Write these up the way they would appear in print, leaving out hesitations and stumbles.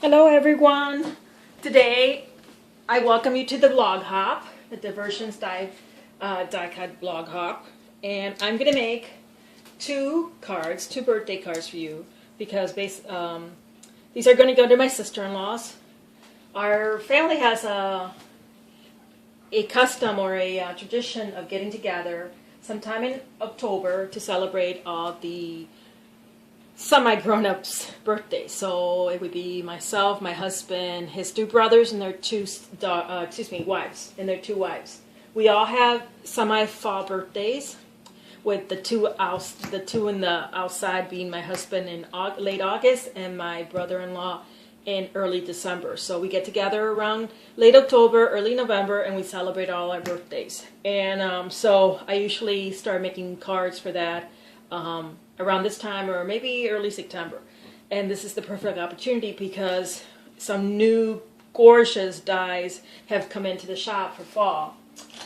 Hello everyone! Today I welcome you to the Blog Hop, the Diversions Die Cut Blog Hop, and I'm going to make two birthday cards for you because these are going to go to my sister-in-laws. Our family has a custom or a tradition of getting together sometime in October to celebrate the semi-grown-ups' birthdays. So it would be myself, my husband, his two brothers, and their wives, and their two wives. We all have semi-fall birthdays, with the two in the outside being my husband in late August and my brother-in-law in early December. So we get together around late October, early November, and we celebrate all our birthdays. And so I usually start making cards for that around this time or maybe early September. And this is the perfect opportunity because some new gorgeous dyes have come into the shop for fall.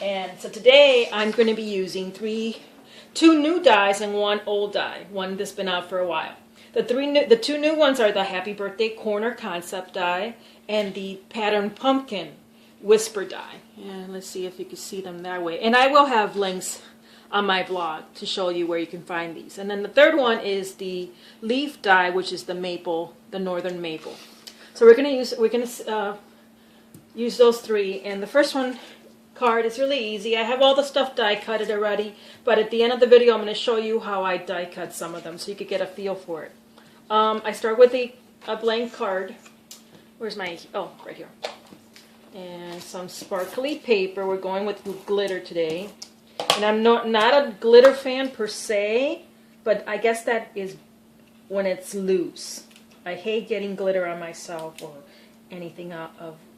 And so today I'm going to be using two new dyes and one old dye, one that's been out for a while. The two new ones are the Happy Birthday Corner Concept dye and the Pattern Pumpkin Whisper dye. And let's see if you can see them that way. And I will have links on my blog to show you where you can find these. And then the third one is the leaf dye, which is the maple, the northern maple. So we're gonna use those three. And the first one card is really easy. I have all the stuff die cutted already, but at the end of the video I'm going to show you how I die cut some of them so you could get a feel for it. I start with a blank card. Where's my, right here. And some sparkly paper. We're going with glitter today. And I'm not a glitter fan per se, but I guess that is when it's loose. I hate getting glitter on myself or anything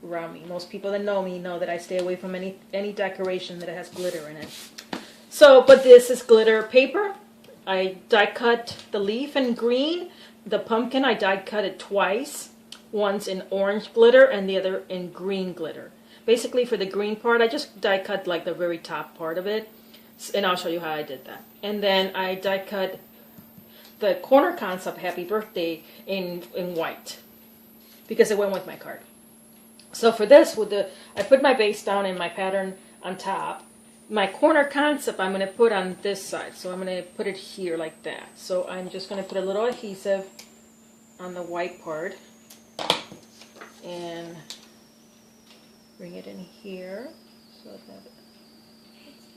around me. Most people that know me know that I stay away from any decoration that has glitter in it. So, but this is glitter paper. I die cut the leaf in green. The pumpkin, I die cut it twice. Once in orange glitter and the other in green glitter. Basically for the green part, I just die cut like the very top part of it. And I'll show you how I did that. And then I die cut the Corner Concept Happy Birthday in white because it went with my card. So for this, I put my base down and my pattern on top. My Corner Concept I'm going to put on this side. So I'm going to put it here like that. So I'm just going to put a little adhesive on the white part and bring it in here so that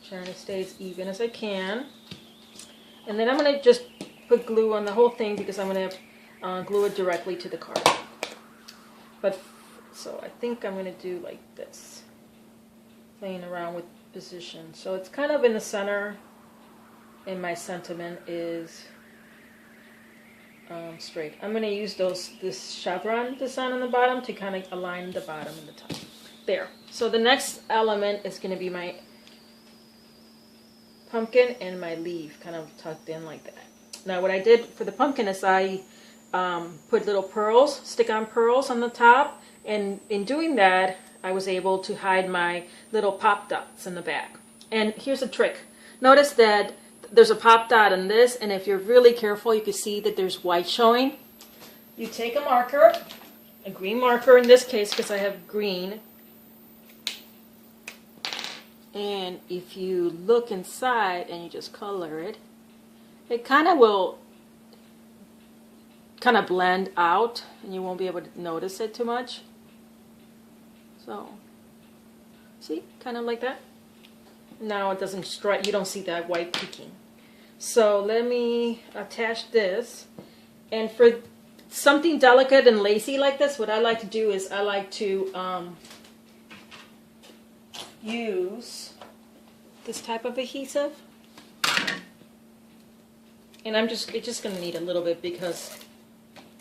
trying to stay as even as I can. And then I'm going to just put glue on the whole thing because I'm going to glue it directly to the card. So I think I'm going to do like this, playing around with position. So it's kind of in the center, and my sentiment is straight. I'm going to use this chevron design on the bottom to kind of align the bottom and the top. There. So the next element is going to be my pumpkin and my leaf kind of tucked in like that. Now what I did for the pumpkin is I put little pearls, stick-on pearls on the top, and in doing that I was able to hide my little pop dots in the back. And here's a trick. Notice that there's a pop dot on this, and if you're really careful you can see that there's white showing. You take a marker, a green marker in this case because I have green, and if you look inside and you just color it, it kind of will blend out and you won't be able to notice it too much. So, see, kind of like that. Now it doesn't strike, you don't see that white peeking. So let me attach this. And for something delicate and lacy like this, what I like to do is I like to use this type of adhesive, and it's just going to need a little bit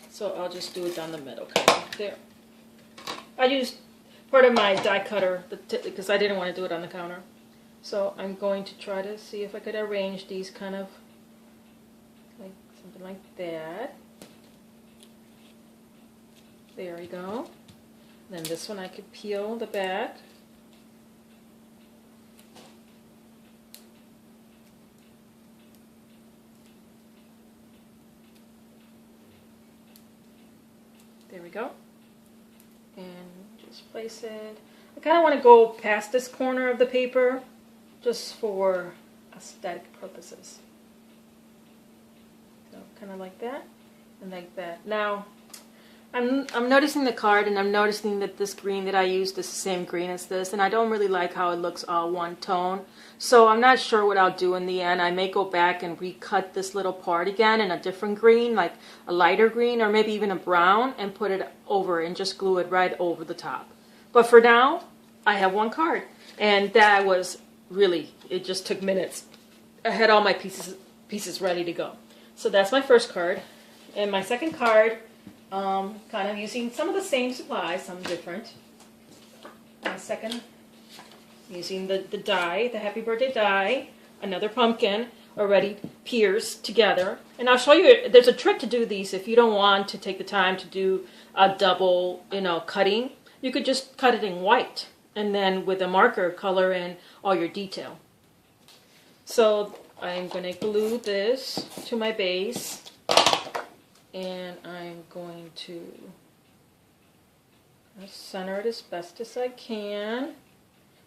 so I'll just do it down the middle, kind of there. I used part of my die cutter because I didn't want to do it on the counter, so I'm going to try to see if I could arrange these kind of like something like that. There we go. Then this one I could peel the back. There we go. and just place it. I kind of want to go past this corner of the paper just for aesthetic purposes. So kind of like that and like that. Now I'm noticing the card, and I'm noticing that this green that I used is the same green as this, and I don't really like how it looks all one tone. So I'm not sure what I'll do in the end. I may go back and recut this little part again in a different green, like a lighter green or maybe even a brown, and put it over and just glue it right over the top. But for now, I have one card, and that was really, it just took minutes. I had all my pieces ready to go. So that's my first card. And my second card, kind of using some of the same supplies, some different. Second, using the die, the Happy Birthday die, another pumpkin already pierced together. And I'll show you, there's a trick to do these if you don't want to take the time to do a double, cutting. You could just cut it in white and then with a marker color in all your detail. So I'm going to glue this to my base. And I'm going to center it as best as I can.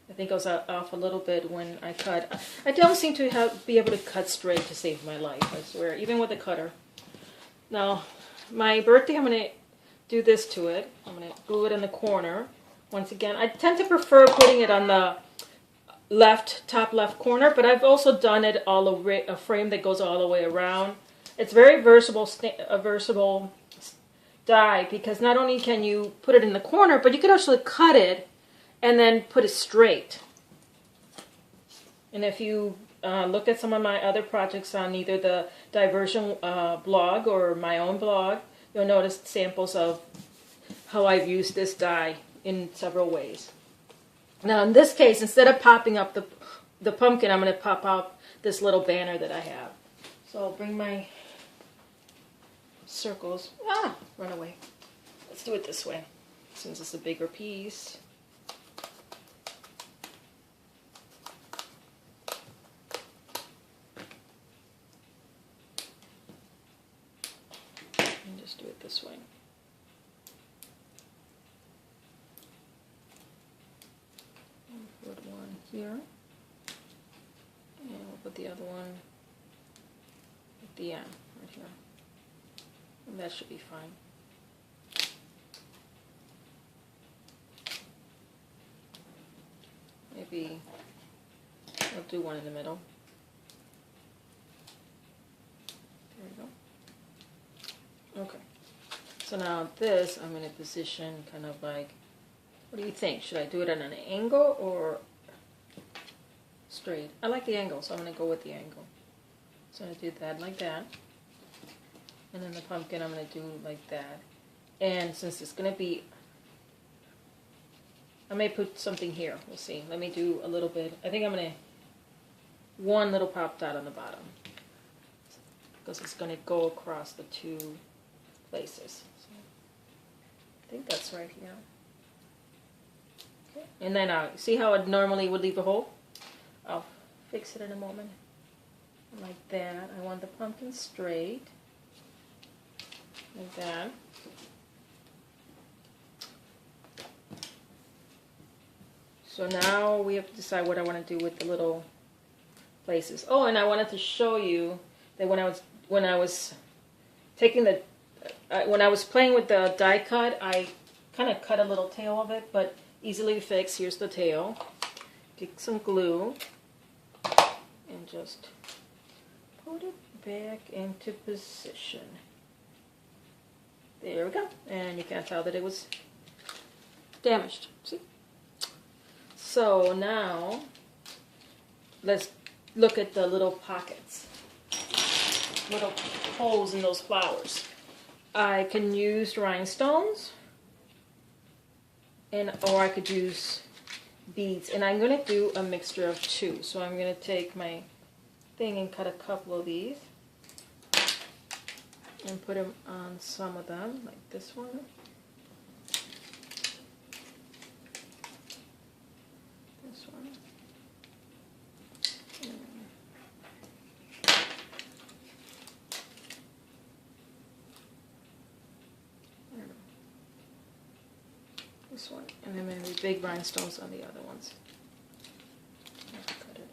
I think I was off a little bit when I cut. I don't seem to be able to cut straight to save my life, I swear, even with a cutter. Now, my birthday, I'm going to do this to it. I'm going to glue it in the corner. Once again, I tend to prefer putting it on the top left corner, but I've also done it all a frame that goes all the way around. It's very versatile die, because not only can you put it in the corner, but you can actually cut it and then put it straight. And if you look at some of my other projects on either the Diversion blog or my own blog, you'll notice samples of how I've used this die in several ways. Now in this case, instead of popping up the pumpkin, I'm going to pop out this little banner that I have. So I'll bring my circles. Run away. Let's do it this way, since it's a bigger piece. And just do it this way. Put one here, and we'll put the other one at the end, right here. And that should be fine. Maybe I'll do one in the middle. There we go. Okay. So now this I'm going to position kind of like, what do you think? Should I do it at an angle or straight? I like the angle, so I'm going to go with the angle. So I'm going to do that like that. And then the pumpkin I'm going to do like that. And since it's going to be, I may put something here. We'll see. Let me do a little bit. I think I'm going to, one little pop dot on the bottom, because it's going to go across the two places. So I think that's right here. Okay. And then see how it normally would leave a hole? I'll fix it in a moment. Like that. I want the pumpkin straight. Like that. So now we have to decide what I want to do with the little places. Oh, and I wanted to show you that when I was taking the when I was playing with the die cut, I kind of cut a little tail of it, but easily to fix. Here's the tail. Get some glue and just put it back into position. There we go. And you can't tell that it was damaged. See? So now let's look at the little pockets, little holes in those flowers. I can use rhinestones, or I could use beads, and I'm going to do a mixture of two. So I'm going to take my thing and cut a couple of these and put them on some of them, like this one. This one. This one, and then maybe big rhinestones on the other ones. Cut it.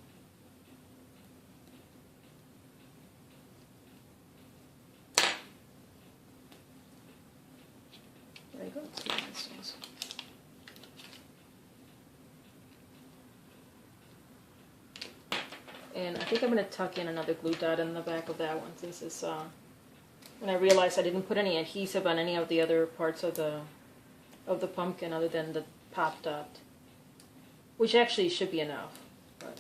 There you go, 2 rhinestones. And I think I'm going to tuck in another glue dot in the back of that one, since it's, when I realized I didn't put any adhesive on any of the other parts of the pumpkin other than the pop dot, which actually should be enough. But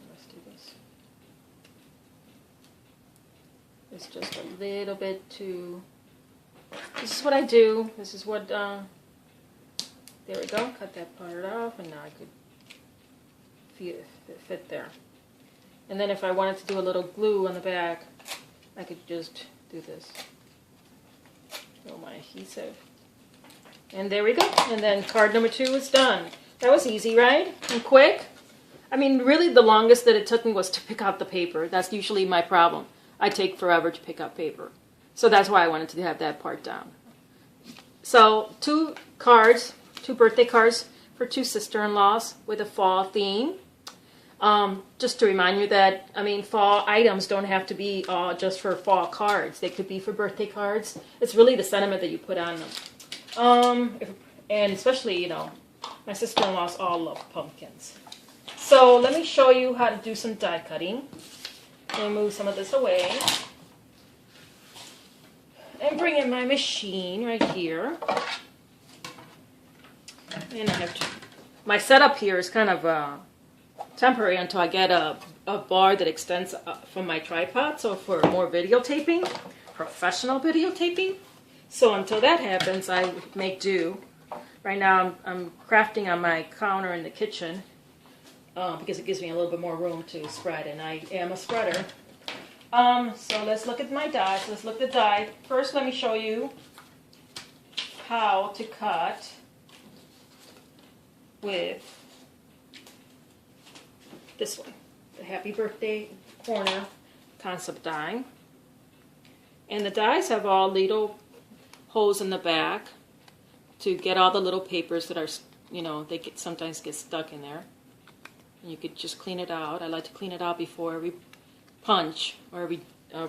let's do this. It's just a little bit too. This is what I do. This is what. There we go. Cut that part off, and now I could fit there. And then if I wanted to do a little glue on the back, I could just do this. Throw my adhesive. And there we go. And then card number 2 is done. That was easy, right? And quick. I mean, really the longest that it took me was to pick out the paper. That's usually my problem. I take forever to pick up paper. So that's why I wanted to have that part down. So 2 cards, 2 birthday cards for 2 sister-in-laws with a fall theme. Just to remind you that, I mean, fall items don't have to be just for fall cards. They could be for birthday cards. It's really the sentiment that you put on them. And especially, you know, my sister-in-laws all love pumpkins. So let me show you how to do some die cutting. Let me move some of this away. And bring in my machine right here. And I have to, my setup here is kind of temporary until I get a bar that extends from my tripod, so for more videotaping, professional videotaping. So until that happens, I make do. Right now I'm crafting on my counter in the kitchen because it gives me a little bit more room to spread, and I am a spreader. So let's look at my dies. Let's look at the die. First, let me show you how to cut with this one, the Happy Birthday corner concept die. And the dies have all little holes in the back to get all the little papers that are, you know, they sometimes get stuck in there. And you could just clean it out. I like to clean it out before every punch or every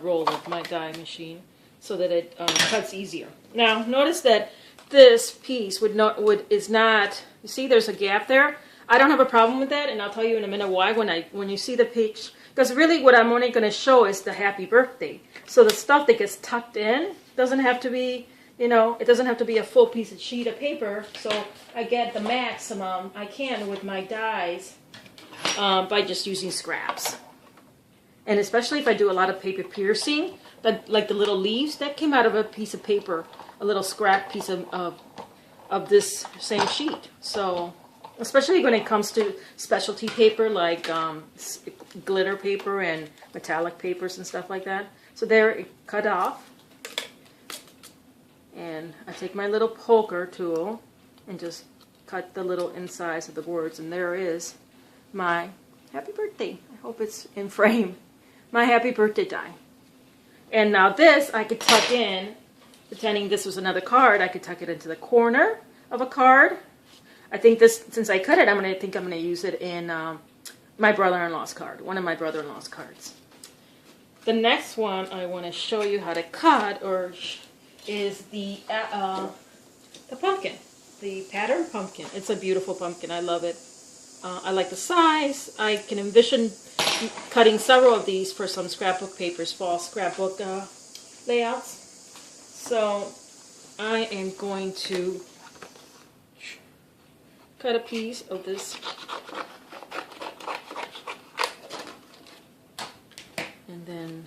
roll of my die machine so that it cuts easier. Now, notice that this piece is not, you see there's a gap there? I don't have a problem with that, and I'll tell you in a minute why when you see the picture. Because really what I'm only going to show is the happy birthday. So the stuff that gets tucked in doesn't have to be, you know, it doesn't have to be a full piece of sheet of paper. So I get the maximum I can with my dies by just using scraps. And especially if I do a lot of paper piercing, like the little leaves, that came out of a piece of paper, a little scrap piece of this same sheet. So especially when it comes to specialty paper like glitter paper and metallic papers and stuff like that. So there, it cut off. And I take my little poker tool and just cut the little insides of the words. And there is my happy birthday. I hope it's in frame. My happy birthday die. And now this I could tuck in, pretending this was another card, I could tuck it into the corner of a card. I think this, since I cut it, I'm going to use it in my brother-in-law's card, one of my brother-in-law's cards. The next one I want to show you how to cut is the pumpkin, the pattern pumpkin. It's a beautiful pumpkin. I love it. I like the size. I can envision cutting several of these for some scrapbook papers, fall scrapbook layouts. So I am going to cut a piece of this and then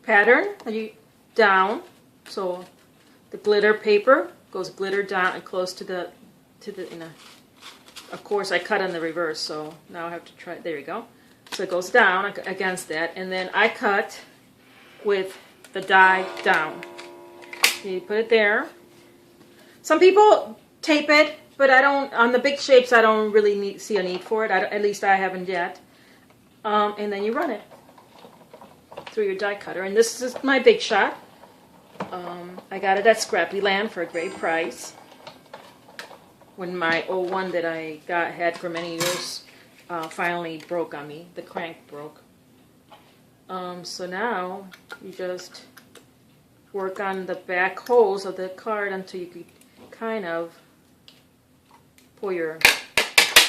pattern down, so the glitter paper goes glitter down and close to the of course I cut in the reverse, so now I have to try, there you go. So it goes down against that, and then I cut with the die down. You put it there. Some people tape it, but I don't, on the big shapes, I don't really see a need for it. At least I haven't yet. And then you run it through your die cutter. And this is my Big Shot. I got it at Scrappyland for a great price. When my old one that I had for many years finally broke on me, the crank broke. So now you just work on the back holes of the card until you can kind of pull your.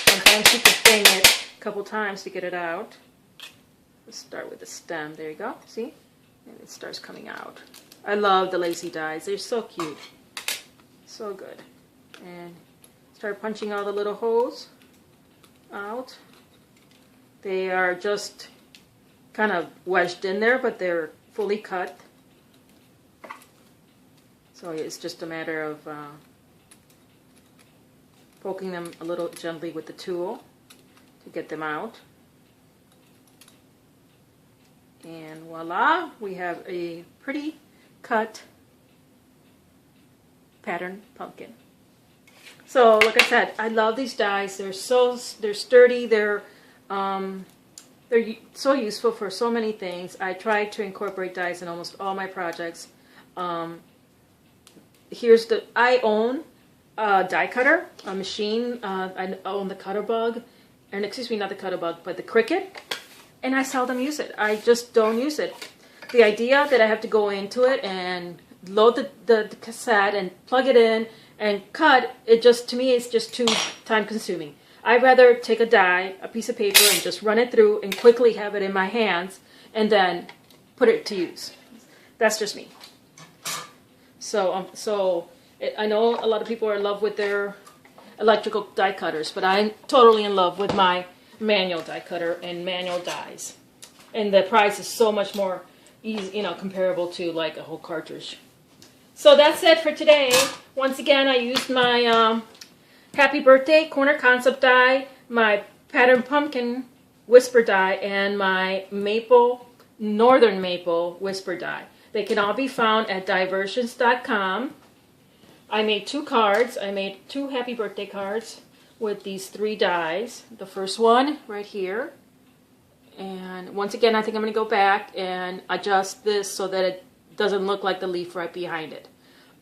Sometimes you can bang it a couple times to get it out. Let's start with the stem. There you go. See? And it starts coming out. I love the lacy dies. They're so cute. So good. And start punching all the little holes out. They are just kind of wedged in there, but they're fully cut. So it's just a matter of poking them a little gently with the tool to get them out. And voila, we have a pretty cut pattern pumpkin. So like I said, I love these dies. They're sturdy. They're so useful for so many things. I try to incorporate dies in almost all my projects. I own a die cutter, a machine. I own the Cutterbug, and excuse me, not the Cutterbug, but the Cricut. And I seldom use it. I just don't use it. The idea that I have to go into it and load the cassette and plug it in and cut, to me, it's just too time consuming. I'd rather take a die, a piece of paper, and just run it through and quickly have it in my hands and then put it to use. That's just me. I know a lot of people are in love with their electrical die cutters, but I'm totally in love with my manual die cutter and manual dies. And the price is so much more easy, comparable to like a whole cartridge. So that's it for today. Once again, I used my Happy Birthday Corner Concept die, my Pattern Pumpkin Whisper die, and my Northern Maple Whisper die. They can all be found at Diversions.com. I made 2 cards. I made 2 Happy Birthday cards with these 3 dies. The first one right here. And once again, I think I'm going to go back and adjust this so that it doesn't look like the leaf right behind it.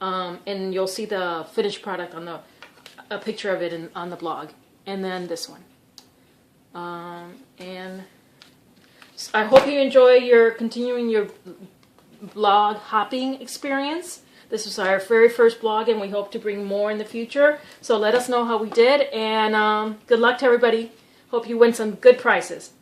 And you'll see the finished product on a picture of it on the blog. And then this one. And I hope you enjoy continuing your blog hopping experience. This was our very first blog, and we hope to bring more in the future. So let us know how we did, and good luck to everybody. Hope you win some good prizes.